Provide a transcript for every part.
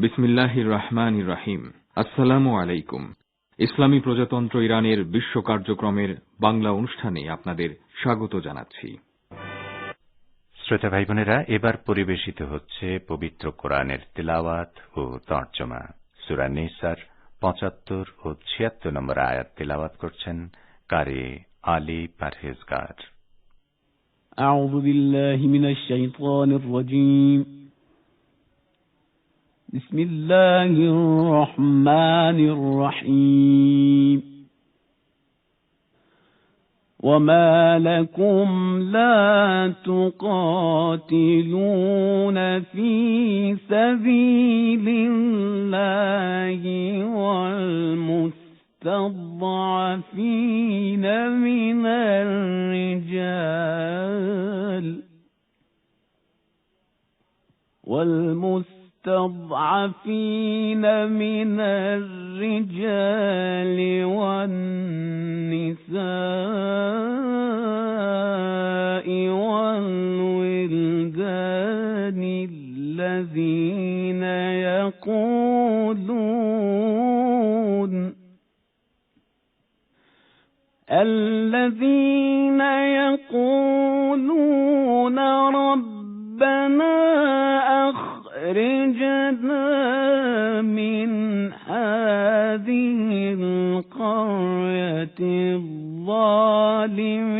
বিসমিল্লাহির রহমানির রহিম। আসসালামু আলাইকুম। ইসলামী প্রজাতন্ত্র ইরানের বিশ্ব কার্যক্রমের বাংলা অনুষ্ঠানে আপনাদের স্বাগত জানাচ্ছি। শ্রোতা ভাই বোনেরা, এবার পরিবেশিত হচ্ছে পবিত্র কোরআনের তিলাওয়াত ও তর্জমা। সূরা নিসার ৭৫ ও ৭৬ নম্বর আয়াত তিলাওয়াত করছেন কারি আলী পারহেজগার। আউযু বিল্লাহি মিনাশ শাইতানির রাজীম। বিসমিল্লাহির রহমানির রহিম। وما لكم لا تقاتلون في سبيل الله والمستضعفين من الرجال والنساء والولدان الذين يقولون ربنا أخرجنا من هذه القرية الظالم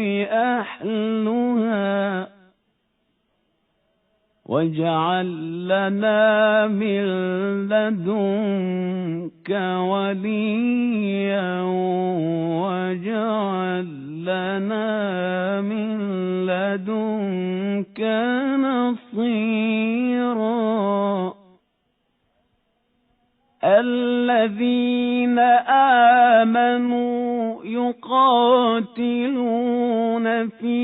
أهلها واجعل لنا من لدنك وليا واجعل لنا من لدنك نصيرا. الذين آمنوا يقاتلون في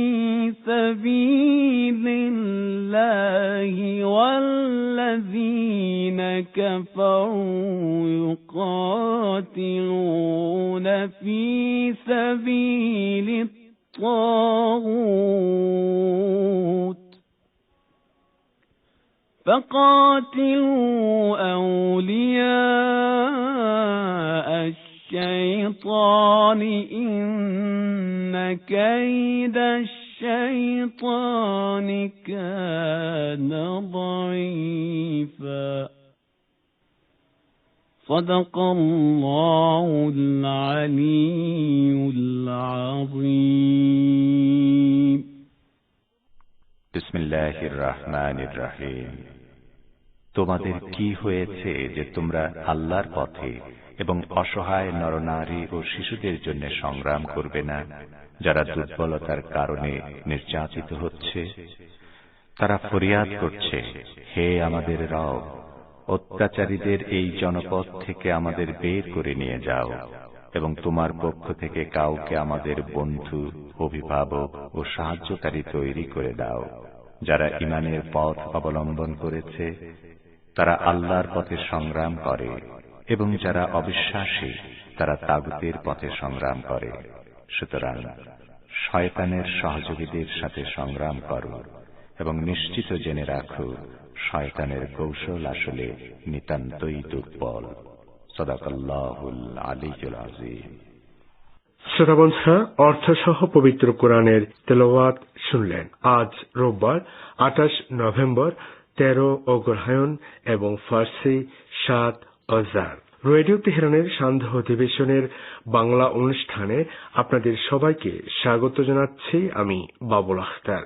سبيل الله والذين كفروا يقاتلون في سبيل الطاغوت فقاتلوا أولياء الشيطان إن كيد الشيطان كان ضعيفا. صدق الله العلي العظيم. بسم الله الرحمن الرحيم. তোমাদের কি হয়েছে যে তোমরা আল্লাহর পথে এবং অসহায় নরনারী ও শিশুদের জন্য সংগ্রাম করবে না, যারা দুর্বলতার কারণে নির্যাতিত হচ্ছে? তারা ফরিয়াদ করছে, হে আমাদের রব, অত্যাচারীদের এই জনপদ থেকে আমাদের বের করে নিয়ে যাও এবং তোমার পক্ষ থেকে কাউকে আমাদের বন্ধু, অভিভাবক ও সাহায্যকারী তৈরি করে দাও, যারা ঈমানের পথ অবলম্বন করেছে, তারা আল্লাহর পথে সংগ্রাম করে, এবং যারা অবিশ্বাসী তারা তাগুতের পথে সংগ্রাম করে। সুতরাং শয়তানের সহযোগীদের সাথে সংগ্রাম করো এবং নিশ্চিত জেনে রাখো, শয়তানের কৌশল আসলে নিতান্তই দুর্বল। সাদাকাল্লাহুল আলিয়্যুল আযীম। শ্রোতা বন্ধুরা, অর্থসহ পবিত্র কোরআনের তেলাওয়াত শুনলেন। আজ রোববার ২৮ নভেম্বর, ১৩ অগ্রহায়ণ এবং ফার্সি ৭ আযার। রেডিও তেহরানের সান্ধ্য অধিবেশনের বাংলা অনুষ্ঠানে আপনাদের সবাইকে স্বাগত জানাচ্ছি। আমি বাবুল আখতার।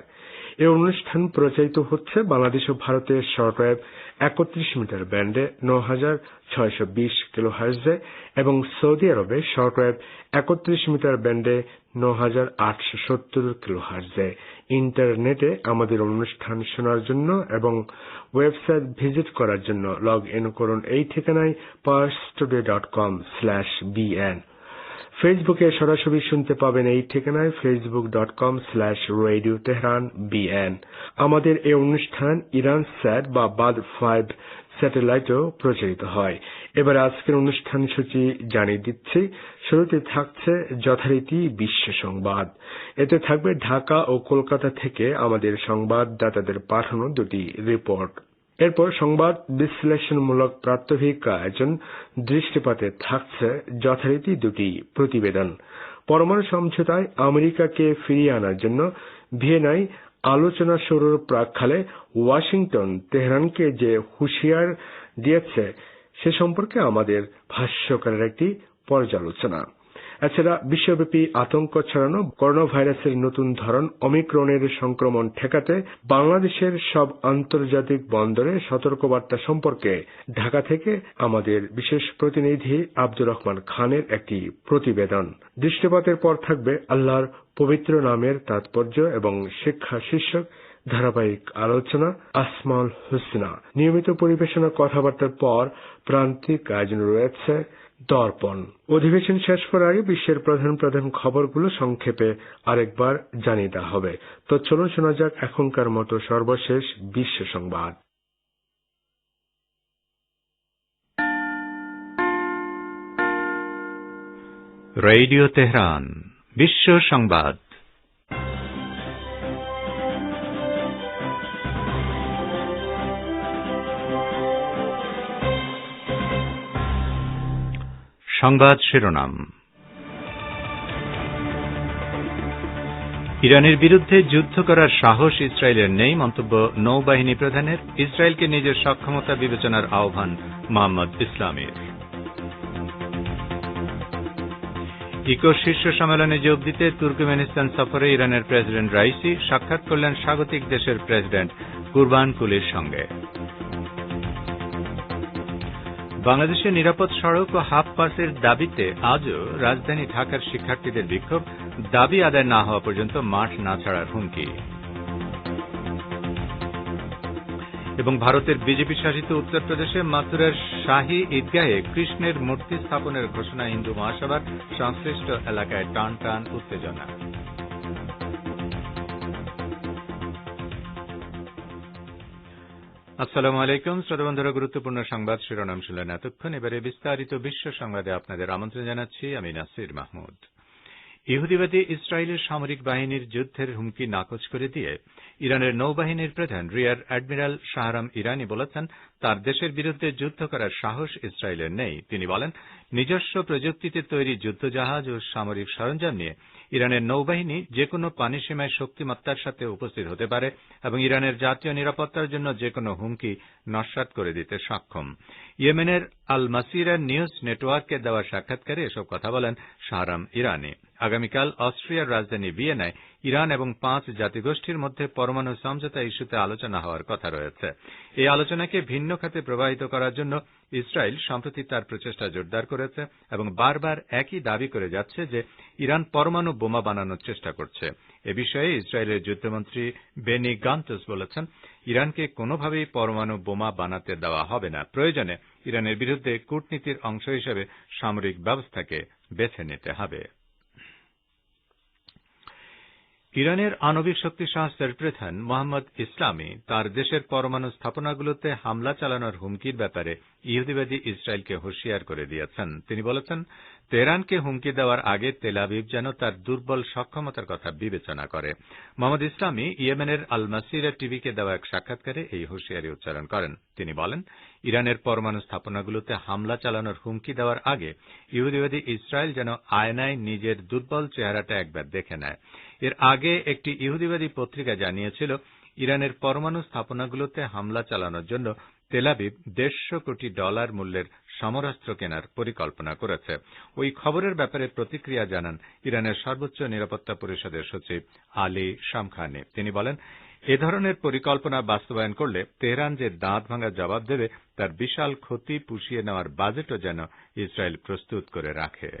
এই অনুষ্ঠান প্রচারিত হচ্ছে বাংলাদেশ ও ভারতের শর্টওয়েভ ৩১ মিটার ব্যান্ডে ৯৬২০ কিলোহার্টজে এবং সৌদি আরবে শর্টওয়েভ ৩১ মিটার ব্যান্ডে ৯৮৭০ কিলোহার্টজে। ইন্টারনেটে আমাদের অনুষ্ঠান শোনার জন্য এবং ওয়েবসাইট ভিজিট করার জন্য লগ ইন করুন এই ঠিকানায় parstoday.com/bn। ফেসবুকে সরাসরি শুনতে পাবেন এই ঠিকানায় facebook.com/radio tehran bn। আমাদের এই অনুষ্ঠান ইরান স্যাট বা বাদ 5 স্যাটেলাইটেও প্রচারিত হয়। এবার আজকের অনুষ্ঠান সূচি জানিয়ে দিচ্ছি। শুরুতে থাকছে যথারীতি বিশ্ব সংবাদ। এতে থাকবে ঢাকা ও কলকাতা থেকে আমাদের সংবাদদাতাদের পাঠানো দুটি রিপোর্ট। এরপর সংবাদ বিশ্লেষণমূলক প্রাত্যহিক আয়োজন দৃষ্টিপাতে থাকছে যথারীতি দুটি প্রতিবেদন। পরমাণু সমঝোতায় আমেরিকাকে ফিরিয়ে আনার জন্য ভিয়েনায় আলোচনা শুরুর প্রাক্কালে ওয়াশিংটন তেহরানকে যে হুঁশিয়ার দিয়েছে সে সম্পর্কে আমাদের ভাষ্যকারের একটি পর্যালোচনা। এছাড়া বিশ্বব্যাপী আতঙ্ক ছড়ানো করোনা ভাইরাসের নতুন ধরন ওমিক্রনের সংক্রমণ ঠেকাতে বাংলাদেশের সব আন্তর্জাতিক বন্দরে সতর্কবার্তা সম্পর্কে ঢাকা থেকে আমাদের বিশেষ প্রতিনিধি আব্দুর রহমান খানের একটি প্রতিবেদন। দৃষ্টিপাতের পর থাকবে আল্লাহর পবিত্র নামের তাৎপর্য এবং শিক্ষা শীর্ষক ধারাবাহিক আলোচনা আসমাউল হুসনা। নিয়মিত পরিবেশনা কথাবার্তার পর প্রান্তিক আয়োজন রয়েছে দর্পণ। অধিবেশন শেষ করার আগে বিশ্বের প্রধান প্রধান খবরগুলো সংক্ষেপে আরেকবার জানিয়ে দেওয়া হবে। তো চলুন শোনা যাক এখনকার মতো সর্বশেষ বিশ্ব সংবাদ। রেডিও তেহরান বিশ্ব সংবাদ। সংবাদ শিরোনাম। ইরানের বিরুদ্ধে যুদ্ধ করার সাহস ইসরায়েলের নেই, মন্তব্য নৌবাহিনী প্রধানের। ইসরায়েলকে নিজের সক্ষমতা বিবেচনার আহ্বান মোহাম্মদ ইসলামের। ইকো শীর্ষ সম্মেলনে যোগ দিতে তুর্কমেনিস্তান সফরে ইরানের প্রেসিডেন্ট রাইসি সাক্ষাৎ করলেন স্বাগতিক দেশের প্রেসিডেন্ট কুরবানকুলির সঙ্গে। বাংলাদেশের নিরাপদ সড়ক ও হাফ পাসের দাবিতে আজও রাজধানী ঢাকার শিক্ষার্থীদের বিক্ষোভ, দাবি আদায় না হওয়া পর্যন্ত মাঠ না ছাড়ার হুমকি। এবং ভারতের বিজেপি শাসিত উত্তরপ্রদেশে মাথুরার শাহী ঈদগাহে কৃষ্ণের মূর্তি স্থাপনের ঘোষণা হিন্দু মহাসভার, সংশ্লিষ্ট এলাকায় টান টান উত্তেজনা। আসসালামু আলাইকুম শ্রোতা বন্ধুরা, গুরুত্বপূর্ণ সংবাদ শিরোনাম শুনলেন এতক্ষণ। এবারে বিস্তারিত বিশ্ব সংবাদে আপনাদের আমন্ত্রণ জানাচ্ছি আমি নাসির মাহমুদ। ইহুদিবাদী ইসরায়েলের সামরিক বাহিনীর যুদ্ধের হুমকি নাকচ করে দিয়ে ইরানের নৌবাহিনীর প্রধান রিয়ার অ্যাডমিরাল শাহরাম ইরানি বলেছেন, তার দেশের বিরুদ্ধে যুদ্ধ করার সাহস ইসরায়েলের নেই। তিনি বলেন, নিজস্ব প্রযুক্তিতে তৈরি যুদ্ধজাহাজ ও সামরিক সরঞ্জাম নিয়ে ইরানের নৌবাহিনী যেকোনো পানিসীমায় শক্তিমত্তার সাথে উপস্থিত হতে পারে এবং ইরানের জাতীয় নিরাপত্তার জন্য যেকোনো হুমকি নস্যাৎ করে দিতে সক্ষম। ইয়েমেনের আল মাসিরা নিউজ নেটওয়ার্ককে দেওয়া সাক্ষাৎকারে এসব কথা বলেন শাহরাম ইরানি। আগামীকাল অস্ট্রিয়ার রাজধানী ভিয়েনায় ইরান এবং 5 জাতিগোষ্ঠীর মধ্যে পরমাণু সমঝোতা ইস্যুতে আলোচনা হওয়ার কথা রয়েছে। এই আলোচনাকে ভিন্ন খাতে প্রবাহিত করার জন্য ইসরায়েল সম্প্রতি তার প্রচেষ্টা জোরদার করেছে এবং বারবার একই দাবি করে যাচ্ছে যে ইরান পরমাণু বোমা বানানোর চেষ্টা করছে। এ বিষয়ে ইসরায়েলের যুদ্ধমন্ত্রী বেনি গান্তজ বলেছেন, ইরানকে কোনোভাবেই পরমাণু বোমা বানাতে দেওয়া হবে না। প্রয়োজনে ইরানের বিরুদ্ধে কূটনীতির অংশ হিসেবে সামরিক ব্যবস্থাকে বেছে নিতে হবে। ইরানের আণবিক শক্তি সংস্থার প্রধান মোহাম্মদ ইসলামি তার দেশের পরমাণু স্থাপনাগুলোতে হামলা চালানোর হুমকির ব্যাপারে ইহুদিবাদী ইসরায়েলকে হুঁশিয়ার করে দিয়েছেন। তিনি বলেছেন, তেহরানকে হুমকি দেওয়ার আগে তেল আবিব যেন তার দুর্বল সক্ষমতার কথা বিবেচনা করে। মোহাম্মদ ইসলামি ইয়েমেনের আল মাসিরা টিভিকে দেওয়া এক সাক্ষাৎকারে এই হুঁশিয়ারি উচ্চারণ করেন। তিনি বলেন, ইরানের পরমাণু স্থাপনাগুলোতে হামলা চালানোর হুমকি দেওয়ার আগে ইহুদিবাদী ইসরায়েল যেন আয়নায় নিজের দুর্বল চেহারাটা একবার দেখে নেয়। এর আগে একটি ইহুদিবাদী পত্রিকা জানিয়েছিল, ইরানের পরমাণু স্থাপনাগুলোতে হামলা চালানোর জন্য তেল আবিব $150 কোটি মূল্যের সমরাস্ত্র কেনার পরিকল্পনা করেছে। ওই খবরের ব্যাপারে প্রতিক্রিয়া জানান ইরানের সর্বোচ্চ নিরাপত্তা পরিষদের সচিব আলী শামখানি। তিনি বলেন, এ ধরনের পরিকল্পনা বাস্তবায়ন করলে তেহরান যে দাঁত ভাঙা জবাব দেবে তার বিশাল ক্ষতি পুষিয়ে নেওয়ার বাজেটও যেন ইসরায়েল প্রস্তুত করে রাখে।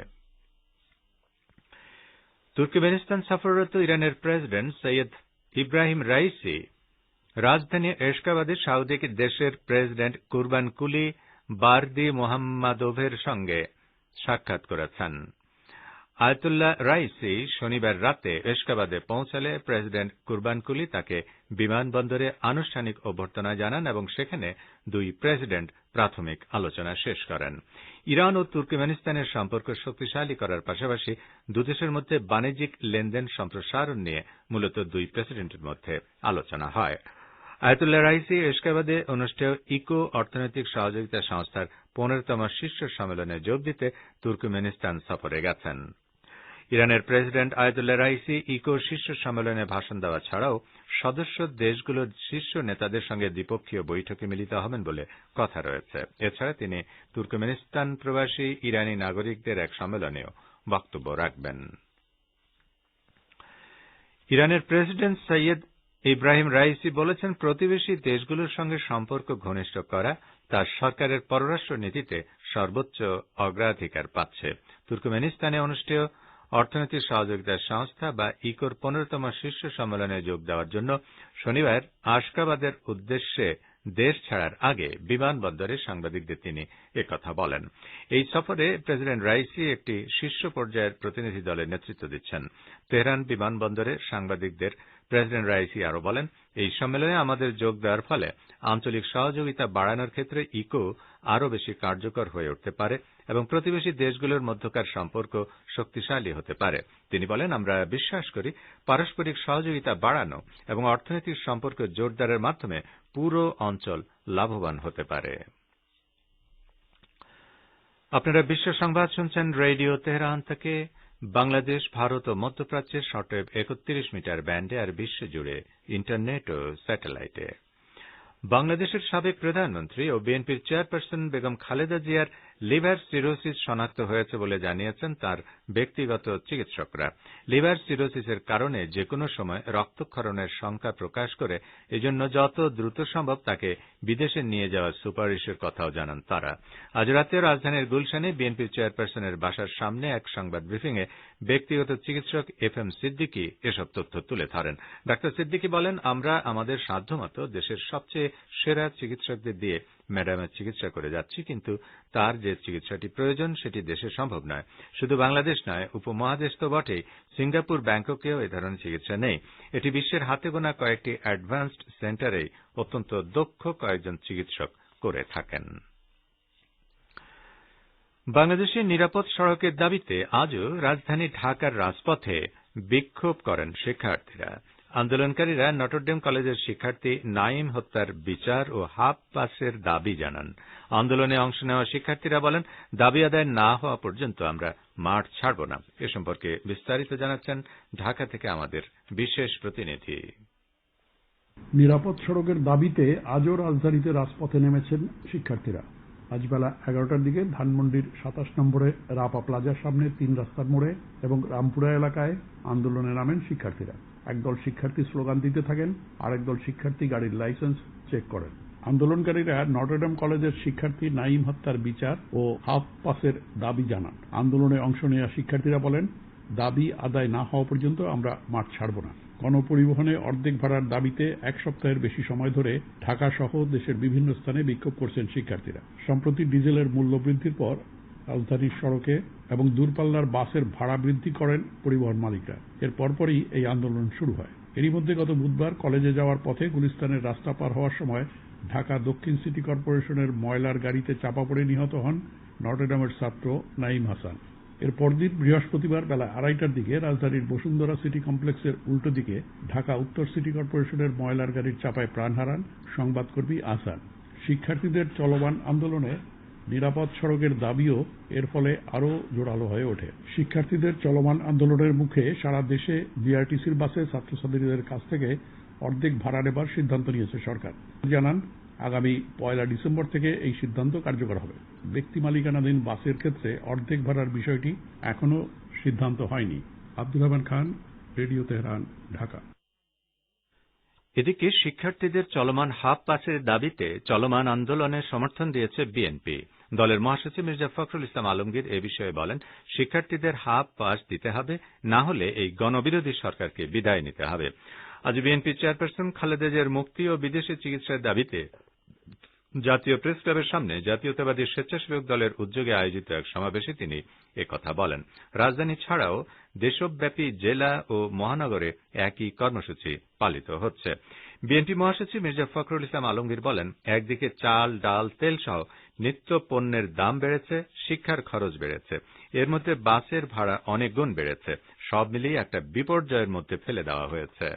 তুর্কমেনিস্তান সফররত ইরানের প্রেসিডেন্ট সৈয়দ ইব্রাহিম রাইসি রাজধানী এশকাবাদে সাউদিক দেশের প্রেসিডেন্ট কুরবানকুলি বারদি মোহাম্মদোভের সঙ্গে সাক্ষাৎ করেছেন। আয়াতুল্লাহ রাইসি শনিবার রাতে এশকাবাদে পৌঁছালে প্রেসিডেন্ট কুরবানকুলি তাকে বিমানবন্দরে আনুষ্ঠানিক অভ্যর্থনা জানান এবং সেখানে দুই প্রেসিডেন্ট প্রাথমিক আলোচনা শেষ করেন। ইরান ও তুর্কমেনিস্তানের সম্পর্ক শক্তিশালী করার পাশাপাশি দুদেশের মধ্যে বাণিজ্যিক লেনদেন সম্প্রসারণ নিয়ে মূলত দুই প্রেসিডেন্টের মধ্যে আলোচনা হয়। আয়াতুল্লাহ রাইসি এশকাবাদে অনুষ্ঠেয় ইকো অর্থনৈতিক সহযোগিতা সংস্থার 15তম শীর্ষ সম্মেলনে যোগ দিতে তুর্কমেনিস্তান সফরে গেছেন। ইরানের প্রেসিডেন্ট আয়াতুল্লাহ রাইসি ইকো শীর্ষ সম্মেলনে ভাষণ দেওয়া ছাড়াও সদস্য দেশগুলোর শীর্ষ নেতাদের সঙ্গে দ্বিপক্ষীয় বৈঠকে মিলিত হবেন বলে কথা রয়েছে। এছাড়া তিনি তুর্কমেনিস্তান প্রবাসী ইরানি নাগরিকদের এক সম্মেলনেও বক্তব্য রাখবেন। ইরানের প্রেসিডেন্ট সৈয়দ ইব্রাহিম রাইসি বলেছেন, প্রতিবেশী দেশগুলোর সঙ্গে সম্পর্ক ঘনিষ্ঠ করা তার সরকারের পররাষ্ট্র নীতিতে সর্বোচ্চ অগ্রাধিকার পাচ্ছে। তুর্কমেনিস্তানে অনুষ্ঠেয় অর্থনৈতিক সহযোগিতা সংস্থা বা ইকোর 15তম শীর্ষ সম্মেলনে যোগ দেওয়ার জন্য শনিবার আশগাবাদের উদ্দেশ্যে দেশ ছাড়ার আগে বিমানবন্দরে সাংবাদিকদের তিনি একথা বলেন। এই সফরে প্রেসিডেন্ট রাইসি একটি শীর্ষ পর্যায়ের প্রতিনিধি দলের নেতৃত্ব দিচ্ছেন। তেহরান বিমানবন্দরে সাংবাদিকদের প্রেসিডেন্ট রাইসি আরও বলেন, এই সম্মেলনে আমাদের যোগ দেওয়ার ফলে আঞ্চলিক সহযোগিতা বাড়ানোর ক্ষেত্রে ইকো আরও বেশি কার্যকর হয়ে উঠতে পারে এবং প্রতিবেশী দেশগুলোর মধ্যকার সম্পর্ক শক্তিশালী হতে পারে। তিনি বলেন, আমরা বিশ্বাস করি পারস্পরিক সহযোগিতা বাড়ানো এবং অর্থনৈতিক সম্পর্ক জোরদারের মাধ্যমে পুরো অঞ্চল লাভবান হতে পারে। আপনারা বিশ্ব সংবাদ শুনছেন রেডিও তেহরান থেকে। বাংলাদেশ, ভারত ও মধ্যপ্রাচ্যের শর্টওয়েভ 31 মিটার ব্যান্ডে আর বিশ্বজুড়ে ইন্টারনেট ও স্যাটেলাইটে। বাংলাদেশের সাবেক প্রধানমন্ত্রী ও বিএনপির চেয়ারপারসন বেগম খালেদা জিয়ার লিভার সিরোসিস শনাক্ত হয়েছে বলে জানিয়েছেন তার ব্যক্তিগত চিকিৎসকরা। লিভার সিরোসিসের কারণে যেকোনো সময় রক্তক্ষরণের শঙ্কা প্রকাশ করে এজন্য যত দ্রুত সম্ভব তাকে বিদেশে নিয়ে যাওয়ার সুপারিশের কথাও জানান তারা। আজ রাতে রাজধানীর গুলশানে বিএনপির চেয়ারপারসনের বাসার সামনে এক সংবাদ ব্রিফিংয়ে ব্যক্তিগত চিকিৎসক FM সিদ্দিকী এসব তথ্য তুলে ধরেন। ডা সিদ্দিকী বলেন, আমরা আমাদের সাধ্যমতো দেশের সবচেয়ে সেরা চিকিৎসকদের দিয়ে ম্যাডামের চিকিৎসা করে যাচ্ছি, কিন্তু তার যে চিকিৎসাটি প্রয়োজন সেটি দেশে সম্ভব নয়। শুধু বাংলাদেশ নয়, উপমহাদেশ তো বটেই, সিঙ্গাপুর, ব্যাংককেও এ ধরনের চিকিৎসা নেই। এটি বিশ্বের হাতে গোনা কয়েকটি অ্যাডভান্সড সেন্টারেই অত্যন্ত দক্ষ কয়েকজন চিকিৎসক করে থাকেন। বাংলাদেশের নিরাপদ সড়কের দাবিতে আজও রাজধানী ঢাকার রাজপথে বিক্ষোভ করেন শিক্ষার্থীরা। আন্দোলনকারীরা নটরডেম কলেজের শিক্ষার্থী নাঈম হত্যার বিচার ও হাফ পাসের দাবি জানান। আন্দোলনে অংশ নেওয়া শিক্ষার্থীরা বলেন, দাবি আদায় না হওয়া পর্যন্ত আমরা মাঠ ছাড়ব না। এ সম্পর্কে বিস্তারিত জানাচ্ছেন ঢাকা থেকে আমাদের বিশেষ প্রতিনিধি। নিরাপদ সড়কের দাবিতে আজও রাজধানীতে রাজপথে নেমেছেন শিক্ষার্থীরা। আজ বেলা 11টার দিকে ধানমন্ডির 27 নম্বরে রাপা প্লাজার সামনে 3 রাস্তার মোড়ে এবং রামপুরা এলাকায় আন্দোলনে নামেন শিক্ষার্থীরা। একদল শিক্ষার্থী স্লোগান দিতে থাকেন, আরেক দল শিক্ষার্থী গাড়ির লাইসেন্স চেক করেন। আন্দোলনকারীরা নটরডেম কলেজের শিক্ষার্থী নাঈম হত্যার বিচার ও হাফ পাসের দাবি জানান। আন্দোলনে অংশ নেওয়া শিক্ষার্থীরা বলেন, দাবি আদায় না হওয়া পর্যন্ত আমরা মাঠ ছাড়ব না। গণপরিবহনে অর্ধেক ভাড়ার দাবিতে 1 সপ্তাহের বেশি সময় ধরে ঢাকা সহ দেশের বিভিন্ন স্থানে বিক্ষোভ করছেন শিক্ষার্থীরা। সম্প্রতি ডিজেলের মূল্য বৃদ্ধির পর রাজধানীর সড়কে এবং দূরপাল্লার বাসের ভাড়া বৃদ্ধি করেন পরিবহন মালিকরা। এর পরপরই এই আন্দোলন শুরু হয়। এরই মধ্যে গত বুধবার কলেজে যাওয়ার পথে গুলিস্তানের রাস্তা পার হওয়ার সময় ঢাকা দক্ষিণ সিটি কর্পোরেশনের ময়লার গাড়িতে চাপা পড়ে নিহত হন নটরডেমের ছাত্র নাঈম হাসান। এর পরদিন বৃহস্পতিবার বেলা 2:30টার দিকে রাজধানীর বসুন্ধরা সিটি কমপ্লেক্সের উল্টো দিকে ঢাকা উত্তর সিটি কর্পোরেশনের ময়লার গাড়ির চাপায় প্রাণ হারান সংবাদকর্মী আহসান। শিক্ষার্থীদের চলমান আন্দোলনে নিরাপদ সড়কের দাবিও এর ফলে আরও জোরালো হয়ে ওঠে। শিক্ষার্থীদের চলমান আন্দোলনের মুখে সারা দেশে বিআরটিসির বাসে ছাত্রছাত্রীদের কাছ থেকে অর্ধেক ভাড়া নেবার সিদ্ধান্ত নিয়েছে সরকার। জানান, আগামী 1 ডিসেম্বর থেকে এই সিদ্ধান্ত কার্যকর হবে। ব্যক্তি মালিকানাধীন বাসের ক্ষেত্রে অর্ধেক ভাড়ার বিষয়টি এখনো সিদ্ধান্ত হয়নি। Abdur Rahman Khan, radio Tehran, Dhaka. এদিকে শিক্ষার্থীদের চলমান হাফ পাসের দাবিতে চলমান আন্দোলনে সমর্থন দিয়েছে বিএনপি। দলের মহাসচিব মির্জা ফখরুল ইসলাম আলমগীর এ বিষয়ে বলেন, শিক্ষার্থীদের হাফ পাস দিতে হবে, না হলে এই গণবিরোধী সরকারকে বিদায় নিতে হবে। আজ বিএনপি চেয়ারপারসন খালেদা জিয়ার মুক্তি ও বিদেশে চিকিৎসার দাবিতে জাতীয় প্রেস ক্লাবের সামনে জাতীয়তাবাদী স্বেচ্ছাসেবক দলের উদ্যোগে আয়োজিত এক সমাবেশে তিনি একথা বলেন। রাজধানী ছাড়াও দেশব্যাপী জেলা ও মহানগরে একই কর্মসূচি পালিত হচ্ছে। বিএনপি মহাসচিব মির্জা ফখরুল ইসলাম আলমগীর বলেন, একদিকে চাল, ডাল, তেল সহ নিত্য পণ্যের দাম বেড়েছে, শিক্ষার খরচ বেড়েছে, এর মধ্যে বাসের ভাড়া অনেক গুণ বেড়েছে। সব মিলিয়ে একটা বিপর্যয়ের মধ্যে ফেলে দেওয়া হয়েছে।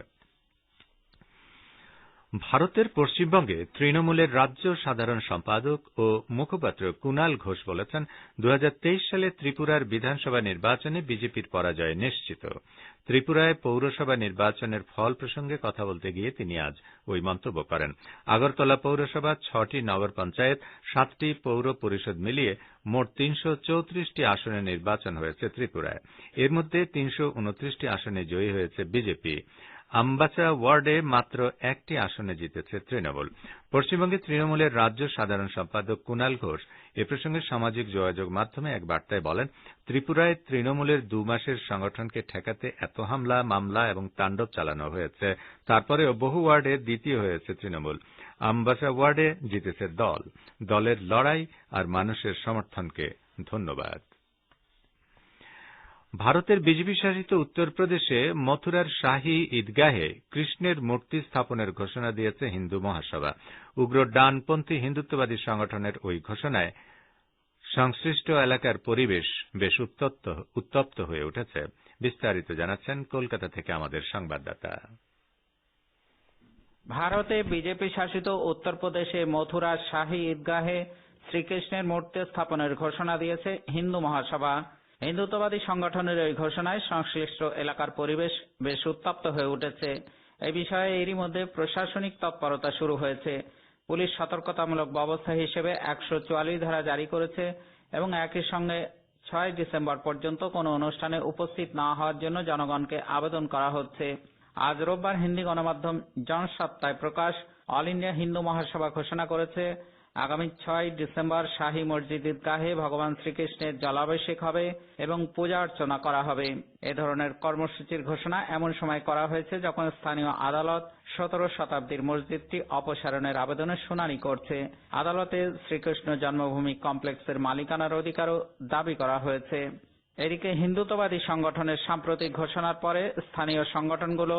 ভারতের পশ্চিমবঙ্গে তৃণমূলের রাজ্য সাধারণ সম্পাদক ও মুখপাত্র কুণাল ঘোষ বলেছেন 2023 সালে ত্রিপুরার বিধানসভা নির্বাচনে বিজেপির পরাজয় নিশ্চিত। ত্রিপুরায় পৌরসভা নির্বাচনের ফল প্রসঙ্গে কথা বলতে গিয়ে তিনি আজ ওই মন্তব্য করেন। আগরতলা পৌরসভা 6টি নগর পঞ্চায়েত 7টি পৌর পরিষদ মিলিয়ে মোট 334টি আসনে নির্বাচন হয়েছে ত্রিপুরায়। এর মধ্যে 329টি আসনে জয়ী হয়েছে বিজেপি। আমবাসা ওয়ার্ডে মাত্র 1টি আসনে জিতেছে তৃণমূল। পশ্চিমবঙ্গে তৃণমূলের রাজ্য সাধারণ সম্পাদক কুণাল ঘোষ এ প্রসঙ্গে সামাজিক যোগাযোগ মাধ্যমে এক বার্তায় বলেন, ত্রিপুরায় তৃণমূলের 2 মাসের সংগঠনকে ঠেকাতে এত হামলা, মামলা এবং তাণ্ডব চালানো হয়েছে। তারপরেও বহু ওয়ার্ডে দ্বিতীয় হয়েছে তৃণমূল। আমবাসা ওয়ার্ডে জিতেছে দল। দলের লড়াই আর মানুষের সমর্থনকে ধন্যবাদ। ভারতের বিজেপি শাসিত উত্তরপ্রদেশে মথুরার শাহী ঈদগাহে কৃষ্ণের মূর্তি স্থাপনের ঘোষণা দিয়েছে হিন্দু মহাসভা। উগ্র ডানপন্থী হিন্দুত্ববাদী সংগঠনের ওই ঘোষণায় সংশ্লিষ্ট এলাকার পরিবেশ বেশ উত্তপ্ত হয়ে উঠেছে। বিস্তারিত জানাচ্ছেন কলকাতা থেকে আমাদের সংবাদদাতা। ভারতে বিজেপি শাসিত উত্তরপ্রদেশে মথুরার শাহী ঈদগাহে শ্রীকৃষ্ণের মূর্তি স্থাপনের ঘোষণা দিয়েছে হিন্দু মহাসভা। হিন্দুত্ববাদী সংগঠনের এই ঘোষণায় সংশ্লিষ্ট এলাকার পরিবেশ বেশ উত্তপ্ত হয়ে উঠেছে। এই বিষয়ে এরই মধ্যে প্রশাসনিক তৎপরতা শুরু হয়েছে। পুলিশ সতর্কতামূলক ব্যবস্থা হিসেবে 144 ধারা জারি করেছে এবং একই সঙ্গে 6 ডিসেম্বর পর্যন্ত কোনো অনুষ্ঠানে উপস্থিত না হওয়ার জন্য জনগণকে আবেদন করা হচ্ছে। আজ রোববার হিন্দি গণমাধ্যম জনসত্তায় প্রকাশ অল ইন্ডিয়া হিন্দু মহাসভা ঘোষণা করেছে, আগামী 6 ডিসেম্বর শাহী মসজিদ ঈদগাহে ভগবান শ্রীকৃষ্ণের জলাভিষেক হবে এবং পূজা অর্চনা করা হবে। এ ধরনের কর্মসূচির ঘোষণা এমন সময় করা হয়েছে যখন স্থানীয় আদালত 17 শতাব্দীর মসজিদটি অপসারণের আবেদনের শুনানি করছে। আদালতে শ্রীকৃষ্ণ জন্মভূমি কমপ্লেক্সের মালিকানার অধিকারও দাবি করা হয়েছে। এদিকে হিন্দুত্ববাদী সংগঠনের সাম্প্রতিক ঘোষণার পরে স্থানীয় সংগঠনগুলো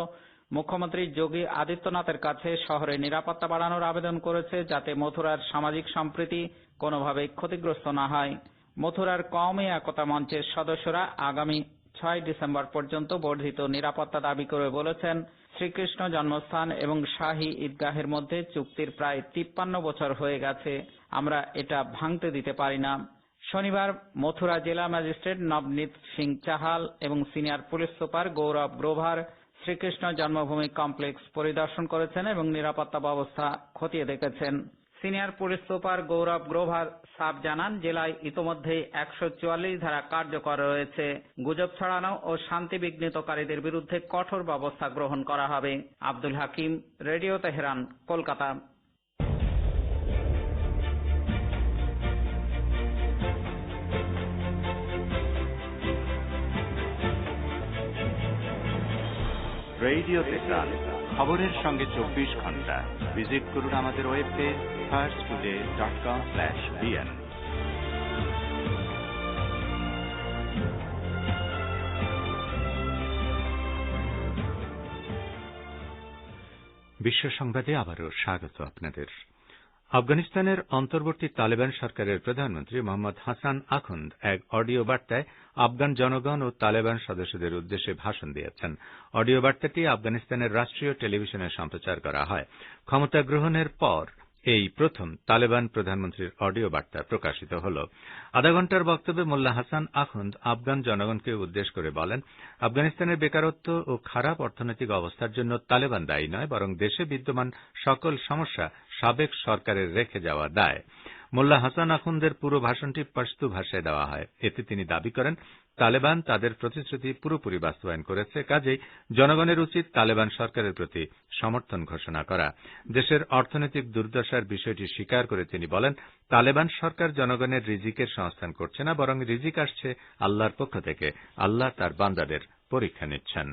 মুখ্যমন্ত্রী যোগী আদিত্যনাথের কাছে শহরে নিরাপত্তা বাড়ানোর আবেদন করেছে, যাতে মথুরার সামাজিক সম্প্রীতি কোনোভাবেই ক্ষতিগ্রস্ত না হয়। মথুরার কওমি একতা মঞ্চের সদস্যরা আগামী 6 ডিসেম্বর পর্যন্ত বর্ধিত নিরাপত্তা দাবি করে বলেছেন, শ্রীকৃষ্ণ জন্মস্থান এবং শাহী ঈদগাহের মধ্যে চুক্তির প্রায় 53 বছর হয়ে গেছে। আমরা এটা ভাঙতে দিতে পারি না। শনিবার মথুরা জেলা ম্যাজিস্ট্রেট নবনীত সিং চাহাল এবং সিনিয়র পুলিশ সুপার গৌরব গ্রোভার শ্রীকৃষ্ণ জন্মভূমি কমপ্লেক্স পরিদর্শন করেছেন এবং নিরাপত্তা ব্যবস্থা খতিয়ে দেখেছেন। সিনিয়র পুলিশ সুপার গৌরব গ্রোভার সাফ জানান, জেলায় ইতোমধ্যেই 144 ধারা কার্যকর রয়েছে। গুজব ছড়ানো ও শান্তি বিঘ্নিতকারীদের বিরুদ্ধে কঠোর ব্যবস্থা গ্রহণ করা হবে। Abdul Hakim, radio Tehran, Kolkata. Radio Tehran, খবরের সঙ্গে 24 ঘন্টা। ভিজিট করুন আমাদের ওয়েবপেজ firsttoday.com/bn। বিশ্ব সংবাদে আবারও স্বাগত আপনাদের। আফগানিস্তানের অন্তর্বর্তী তালেবান সরকারের প্রধানমন্ত্রী মোহাম্মদ হাসান আখুন্দ এক অডিও বার্তায় আফগান জনগণ ও তালেবান সদস্যদের উদ্দেশ্যে ভাষণ দিয়েছেন। অডিও বার্তাটি আফগানিস্তানের রাষ্ট্রীয় টেলিভিশনে সম্প্রচার করা হয়। ক্ষমতা গ্রহণের পর এই প্রথম তালেবান প্রধানমন্ত্রীর অডিও বার্তা প্রকাশিত হল। আধা ঘণ্টার বক্তব্যে মোল্লা হাসান আখুন্দ আফগান জনগণকে উদ্দেশ্য করে বলেন, আফগানিস্তানের বেকারত্ব ও খারাপ অর্থনৈতিক অবস্থার জন্য তালেবান দায়ী নয়, বরং দেশে বিদ্যমান সকল সমস্যা সাবেক সরকারের রেখে যাওয়া দায়। মোল্লা হাসান আখুন্দের পুরো ভাষণটি পশতু ভাষায় দেওয়া হয়। এতে তিনি দাবি করেন, তালেবান তাদের প্রতিশ্রুতি পুরোপুরি বাস্তবায়ন করেছে, কাজেই জনগণের উচিত তালেবান সরকারের প্রতি সমর্থন ঘোষণা করা। দেশের অর্থনৈতিক দুর্দশার বিষয়টি স্বীকার করে তিনি বলেন, তালেবান সরকার জনগণের রিজিকের সংস্থান করছে না, বরং রিজিক আসছে আল্লাহর পক্ষ থেকে। আল্লাহ তার বান্দাদের পরীক্ষা নিচ্ছেন।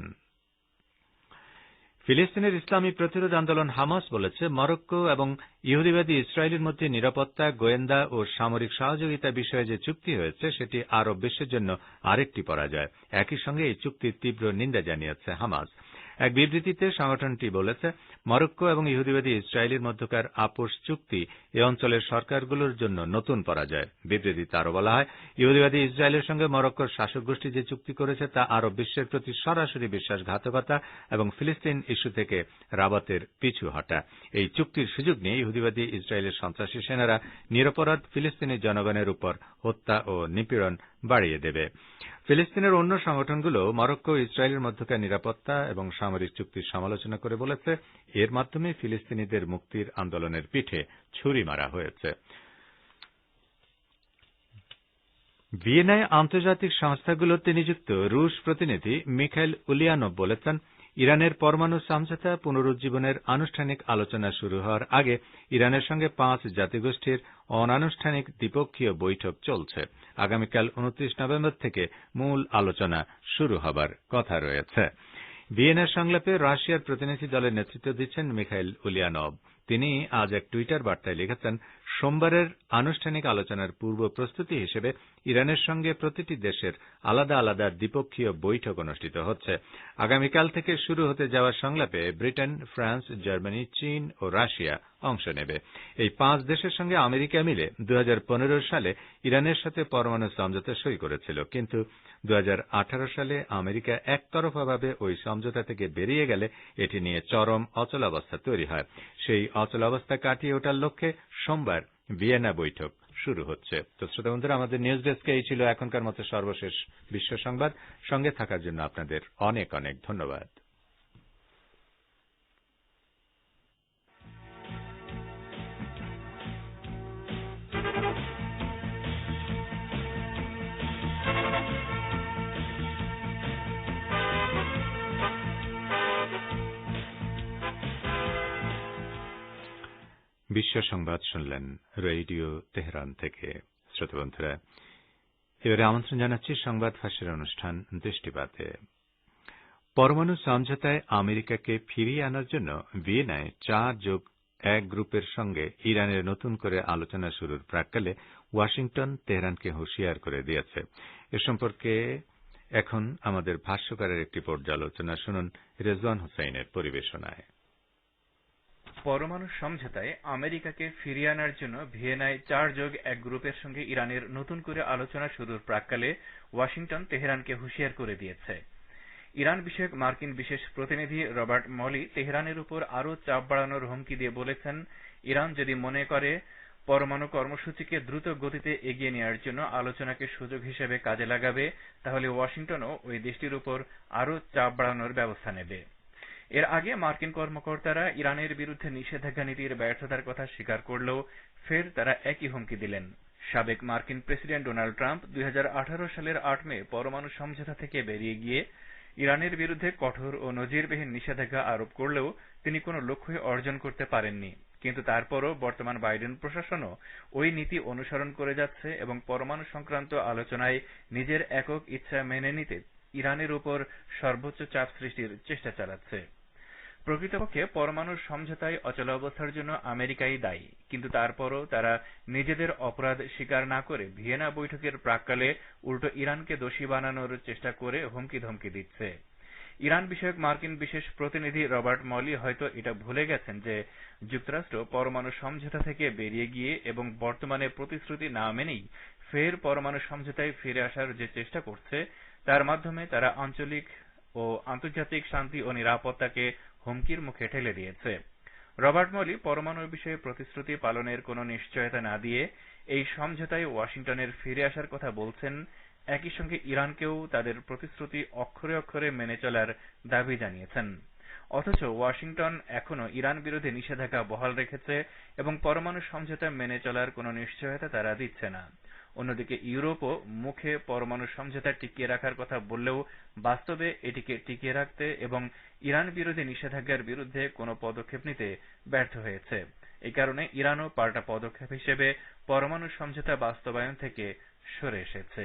ফিলিস্তিনের ইসলামী প্রতিরোধ আন্দোলন হামাস বলেছে, মরক্কো এবং ইহুদিবাদী ইসরায়েলের মধ্যে নিরাপত্তা, গোয়েন্দা ও সামরিক সহযোগিতা বিষয়ে যে চুক্তি হয়েছে সেটি আরব বিশ্বের জন্য আরেকটি পরাজয়। একই সঙ্গে এই চুক্তির তীব্র নিন্দা জানিয়েছে হামাস। এক বিবৃতিতে সংগঠনটি বলেছে, মরক্কো এবং ইহুদিবাদী ইসরায়েলের মধ্যকার আপোষ চুক্তি এ অঞ্চলের সরকারগুলোর জন্য নতুন পরাজয়। বিবৃতিতে আরো বলা হয়, ইহুদিবাদী ইসরায়েলের সঙ্গে মরক্কোর শাসক গোষ্ঠী যে চুক্তি করেছে তা আরব বিশ্বের প্রতি সরাসরি বিশ্বাসঘাতকতা এবং ফিলিস্তিন ইস্যু থেকে রাবাতের পিছু হটা। এই চুক্তির সুযোগ নিয়ে ইহুদিবাদী ইসরায়েলের সন্ত্রাসী সেনারা নিরপরাধ ফিলিস্তিনি জনগণের উপর হত্যা ও নিপীড়ন বাড়িয়ে দেবে। ফিলিস্তিনের অন্য সংগঠনগুলো মরক্কো ও ইসরায়েলের মধ্যকার নিরাপত্তা এবং সামরিক চুক্তির সমালোচনা করে বলেছে, এর মাধ্যমে ফিলিস্তিনিদের মুক্তির আন্দোলনের পিঠে ছুরি মারা হয়েছে। ভিয়েনায় আন্তর্জাতিক সংস্থাগুলোতে নিযুক্ত রুশ প্রতিনিধি মিখাইল উলিয়ানোভ বলেছেন, ইরানের পরমাণু সমঝোতা পুনরুজ্জীবনের আনুষ্ঠানিক আলোচনা শুরু হওয়ার আগে ইরানের সঙ্গে 5 জাতিগোষ্ঠীর অনানুষ্ঠানিক দ্বিপক্ষীয় বৈঠক চলছে। আগামীকাল 29 নভেম্বর থেকে মূল আলোচনা শুরু হবার কথা রয়েছে। ভিয়েনার সংলাপে রাশিয়ার প্রতিনিধি দলের নেতৃত্ব দিচ্ছেন মিখাইল উলিয়ানোভ। তিনি আজ এক টুইটার বার্তায় লিখেছেন, সোমবারের আনুষ্ঠানিক আলোচনার পূর্ব প্রস্তুতি হিসেবে ইরানের সঙ্গে প্রতিটি দেশের আলাদা আলাদা দ্বিপক্ষীয় বৈঠক অনুষ্ঠিত হচ্ছে। আগামীকাল থেকে শুরু হতে যাওয়া সংলাপে ব্রিটেন, ফ্রান্স, জার্মানি, চীন ও রাশিয়া অংশ নেবে। এই 5 দেশের সঙ্গে আমেরিকা মিলে 2015 সালে ইরানের সাথে পরমাণু সমঝোতা সই করেছিল, কিন্তু 2018 সালে আমেরিকা একতরফাভাবে ওই সমঝোতা থেকে বেরিয়ে গেলে এটি নিয়ে চরম অচলাবস্থা তৈরি হয়। সেই অচলাবস্থা কাটিয়ে ওঠার লক্ষ্যে সোমবার ভিয়েনা বৈঠক শুরু হচ্ছে। তো শ্রোতা বন্ধুরা, আমাদের নিউজ ডেস্কে এই ছিল এখনকার মতো সর্বশেষ বিশ্ব সংবাদ। সঙ্গে থাকার জন্য আপনাদের অনেক অনেক ধন্যবাদ। বিশ্ব সংবাদ শুনলেন রেডিও তেহরান থেকে। শ্রোতা বন্ধুরা, এবারে আমন্ত্রণ জানাচ্ছি সংবাদ ফাঁসের অনুষ্ঠান দৃষ্টিপাতে। পরমাণু সমঝোতায় আমেরিকাকে ফিরিয়ে আনার জন্য ভিয়েনায় 4+1 গ্রুপের সঙ্গে ইরানের নতুন করে আলোচনা শুরুর প্রাক্কালে ওয়াশিংটন তেহরানকে হুঁশিয়ার করে দিয়েছে। এ সম্পর্কে এখন আমাদের ভাষ্যকারের একটি পর্যালোচনা শুনুন রেজওয়ান হোসেনের পরিবেশনায়। পরমাণু সমঝোতায় আমেরিকাকে ফিরিয়ে আনার জন্য ভিয়েনায় 4+1 গ্রুপের সঙ্গে ইরানের নতুন করে আলোচনা শুরুর প্রাক্কালে ওয়াশিংটন তেহরানকে হুঁশিয়ার করে দিয়েছে। ইরান বিষয়ক মার্কিন বিশেষ প্রতিনিধি রবার্ট মলি তেহরানের উপর আরও চাপ বাড়ানোর হুমকি দিয়ে বলেছেন, ইরান যদি মনে করে পরমাণু কর্মসূচিকে দ্রুত গতিতে এগিয়ে নেওয়ার জন্য আলোচনাকে সুযোগ হিসেবে কাজে লাগাবে, তাহলে ওয়াশিংটনও ওই দেশটির উপর আরও চাপ বাড়ানোর ব্যবস্থা নেবে। এর আগে মার্কিন কর্মকর্তারা ইরানের বিরুদ্ধে নিষেধাজ্ঞা নীতির ব্যর্থতার কথা স্বীকার করলেও ফের তারা একই হুমকি দিলেন। সাবেক মার্কিন প্রেসিডেন্ট ডোনাল্ড ট্রাম্প 2018 সালের 8 মে পরমাণু সমঝোতা থেকে বেরিয়ে গিয়ে ইরানের বিরুদ্ধে কঠোর ও নজিরবিহীন নিষেধাজ্ঞা আরোপ করলেও তিনি কোনো লক্ষ্যই অর্জন করতে পারেননি। কিন্তু তারপরও বর্তমান বাইডেন প্রশাসনও ওই নীতি অনুসরণ করে যাচ্ছে এবং পরমাণু সংক্রান্ত আলোচনায় নিজের একক ইচ্ছা মেনে নিতে ইরানের উপর সর্বোচ্চ চাপ সৃষ্টির চেষ্টা চালাচ্ছে। প্রকৃতপক্ষে পরমাণু সমঝোতায় অচলাবস্থার জন্য আমেরিকাই দায়ী, কিন্তু তারপরও তারা নিজেদের অপরাধ স্বীকার না করে ভিয়েনা বৈঠকের প্রাক্কালে উল্টো ইরানকে দোষী বানানোর চেষ্টা করে হুমকি ধমকি দিচ্ছে। ইরান বিষয়ক মার্কিন বিশেষ প্রতিনিধি রবার্ট মলি হয়তো এটা ভুলে গেছেন যে যুক্তরাষ্ট্র পরমাণু সমঝোতা থেকে বেরিয়ে গিয়ে এবং বর্তমানে প্রতিশ্রুতি না মেনেই ফের পরমাণু সমঝোতায় ফিরে আসার যে চেষ্টা করছে, তার মাধ্যমে তারা আঞ্চলিক ও আন্তর্জাতিক শান্তি ও নিরাপত্তাকে হুমকির মুখে ঠেলে দিয়েছে। রবার্ট মলি পরমাণু বিষয়ে প্রতিশ্রুতি পালনের কোনো নিশ্চয়তা না দিয়ে এই সমঝোতায় ওয়াশিংটনের ফিরে আসার কথা বলছেন। একই সঙ্গে ইরানকেও তাদের প্রতিশ্রুতি অক্ষরে অক্ষরে মেনে চলার দাবি জানিয়েছেন। অথচ ওয়াশিংটন এখনো ইরান বিরোধী নিষেধাজ্ঞা বহাল রেখেছে এবং পরমাণু সমঝোতা মেনে চলার কোনো নিশ্চয়তা তারা দিচ্ছে না। অন্যদিকে ইউরোপও মুখে পরমাণু সমঝোতা টিকিয়ে রাখার কথা বললেও বাস্তবে এটিকে টিকিয়ে রাখতে এবং ইরান বিরোধী নিষেধাজ্ঞার বিরুদ্ধে কোনো পদক্ষেপ নিতে ব্যর্থ হয়েছে। এই কারণে ইরানও পাল্টা পদক্ষেপ হিসেবে পরমাণু সমঝোতা বাস্তবায়ন থেকে সরে এসেছে।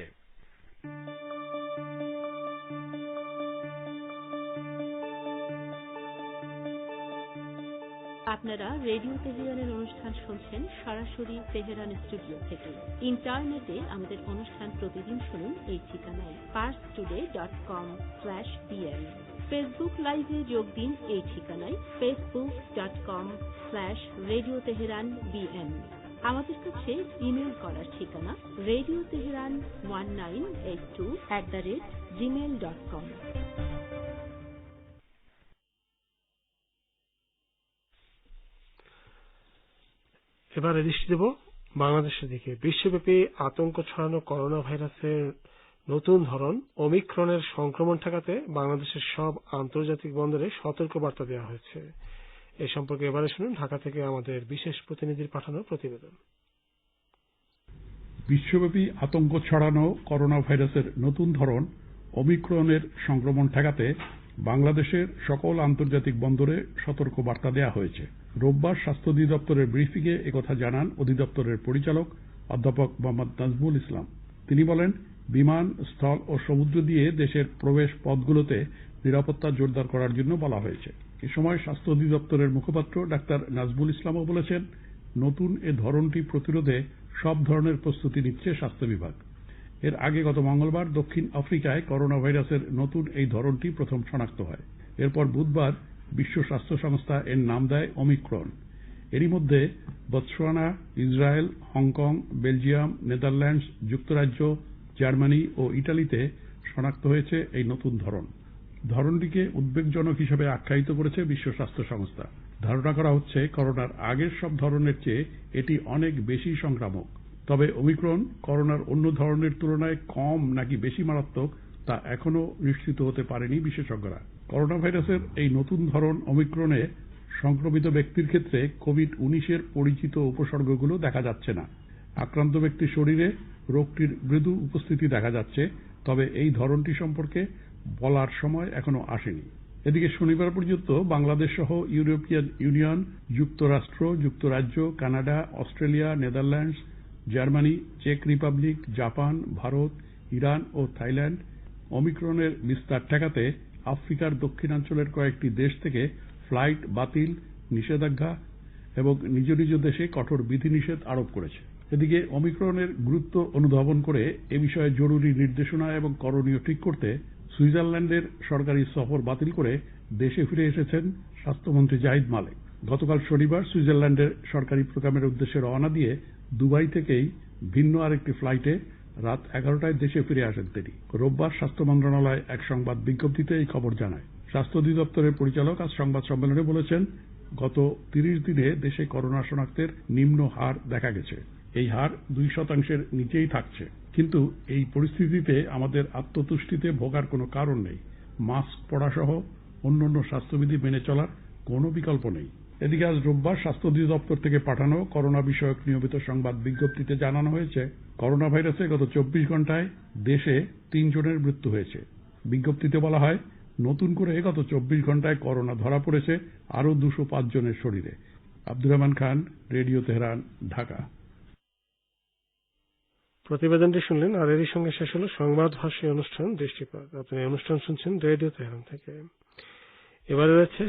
আপনারা রেডিও তেহরানের অনুষ্ঠান শুনছেন সরাসরি তেহরান স্টুডিও থেকে। ইন্টারনেটে আমাদের অনুষ্ঠান প্রতিদিন শুনুন এই ঠিকানায় parstoday.com/pm। ফেসবুক লাইভে যোগ দিন এই ঠিকানায় facebook.com/Radio Tehran BN। আমাদের কাছে ইমেল করার ঠিকানা radioteheran1982@gmail.com। এবারে দৃষ্টি দেব বাংলাদেশের দিকে। বিশ্বব্যাপী আতঙ্ক ছড়ানো করোনা ভাইরাসের নতুন ধরন ওমিক্রনের সংক্রমণ ঠেকাতে বাংলাদেশের সব আন্তর্জাতিক বন্দরে সতর্কবার্তা দেওয়া হয়েছে। এ সম্পর্কে এবারে শুনুন ঢাকা থেকে আমাদের বিশেষ প্রতিনিধির পাঠানো প্রতিবেদন। বিশ্বব্যাপী আতঙ্ক ছড়ানো করোনা ভাইরাসের নতুন ধরন ওমিক্রনের সংক্রমণ ঠেকাতে বাংলাদেশের সকল আন্তর্জাতিক বন্দরে সতর্ক বার্তা দেওয়া হয়েছে। রোববার স্বাস্থ্য অধিদপ্তরের ব্রিফিংয়ে একথা জানান অধিদপ্তরের পরিচালক অধ্যাপক মোহাম্মদ নাজমুল ইসলাম। তিনি বলেন, বিমান, স্থল ও সমুদ্র দিয়ে দেশের প্রবেশ পথগুলোতে নিরাপত্তা জোরদার করার জন্য বলা হয়েছে। এ সময় স্বাস্থ্য অধিদপ্তরের মুখপাত্র ডাক্তার নাজমুল ইসলামও বলেছেন, নতুন এ ধরনটি প্রতিরোধে সব ধরনের প্রস্তুতি নিচ্ছে স্বাস্থ্য বিভাগ। এর আগে গত মঙ্গলবার দক্ষিণ আফ্রিকায় করোনা ভাইরাসের নতুন এই ধরনটি প্রথম শনাক্ত হয়। এরপর বুধবার বিশ্ব স্বাস্থ্য সংস্থা এর নাম দেয় ওমিক্রন। এরই মধ্যে Botswana, Israel, Hong Kong, Belgium, Netherlands, যুক্তরাজ্য, জার্মানি ও ইটালিতে শনাক্ত হয়েছে এই নতুন ধরন। ধরনটিকে উদ্বেগজনক হিসেবে আখ্যায়িত করেছে বিশ্ব স্বাস্থ্য সংস্থা। ধারণা করা হচ্ছে করোনার আগের সব ধরনের চেয়ে এটি অনেক বেশি সংক্রামক। তবে ওমিক্রন করোনার অন্য ধরনের তুলনায় কম নাকি বেশি মারাত্মক তা এখনো নিশ্চিত হতে পারেনি বিশেষজ্ঞরা। করোনা ভাইরাসের এই নতুন ধরন ওমিক্রনে সংক্রমিত ব্যক্তির ক্ষেত্রে কোভিড-19 পরিচিত উপসর্গগুলো দেখা যাচ্ছে না। আক্রান্ত ব্যক্তির শরীরে রোগটির মৃদু উপস্থিতি দেখা যাচ্ছে, তবে এই ধরনটি সম্পর্কে বলার সময় এখনো আসেনি। এদিকে শনিবার পর্যন্ত বাংলাদেশ সহ ইউরোপিয়ান ইউনিয়ন, যুক্তরাষ্ট্র, যুক্তরাজ্য, কানাডা, অস্ট্রেলিয়া, নেদারল্যান্ডস, জার্মানি, চেক রিপাবলিক, জাপান, ভারত, ইরান ও থাইল্যান্ড ওমিক্রনের বিস্তার ঠেকাতে আফ্রিকার দক্ষিণাঞ্চলের কয়েকটি দেশ থেকে ফ্লাইট বাতিল, নিষেধাজ্ঞা এবং নিজ নিজ দেশে কঠোর বিধিনিষেধ আরোপ করেছে। এদিকে ওমিক্রনের গুরুত্ব অনুধাবন করে এ বিষয়ে জরুরি নির্দেশনা এবং করণীয় ঠিক করতে সুইজারল্যান্ডের সরকারি সফর বাতিল করে দেশে ফিরে এসেছেন স্বাস্থ্যমন্ত্রী জাহিদ মালেক। গতকাল শনিবার সুইজারল্যান্ডের সরকারি প্রোগ্রামের উদ্দেশ্যে রওনা দিয়ে দুবাই থেকেই ভিন্ন আরেকটি ফ্লাইটে রাত 11টায় দেশে ফিরে আসেন তিনি। রোববার স্বাস্থ্য মন্ত্রণালয় এক সংবাদ বিজ্ঞপ্তিতে এই খবর জানায়। স্বাস্থ্য অধিদপ্তরের পরিচালক আজ সংবাদ সম্মেলনে বলেছেন, গত 30 দিনে দেশে করোনা শনাক্তের নিম্ন হার দেখা গেছে। এই হার 2% নিচেই থাকছে। কিন্তু এই পরিস্থিতিতে আমাদের আত্মতুষ্টিতে ভোগার কোনো কারণ নেই। মাস্ক পরা সহ অন্যান্য স্বাস্থ্যবিধি মেনে চলার কোনো বিকল্প নেই। এদিকে আজ রোববার স্বাস্থ্য অধিদপ্তর থেকে পাঠানো করোনা বিষয়ক নিয়মিত সংবাদ বিজ্ঞপ্তিতে জানানো হয়েছে, করোনা ভাইরাসে গত 24 ঘন্টায় দেশে 3 জনের মৃত্যু হয়েছে। বিজ্ঞপ্তিতে বলা হয়, নতুন করে গত 24 ঘন্টায় করোনা ধরা পড়েছে আরও 205 জনের শরীরে। Abdur Rahman Khan, radio Tehran, Dhaka. প্রতিবেদনটি শুনলেন, আর এরই সঙ্গে শেষ হল সংবাদ ভাষ্য অনুষ্ঠান দৃষ্টিপাত। আপনি অনুষ্ঠান শুনছেন রেডিও তেহরান থেকে। এবারে রয়েছে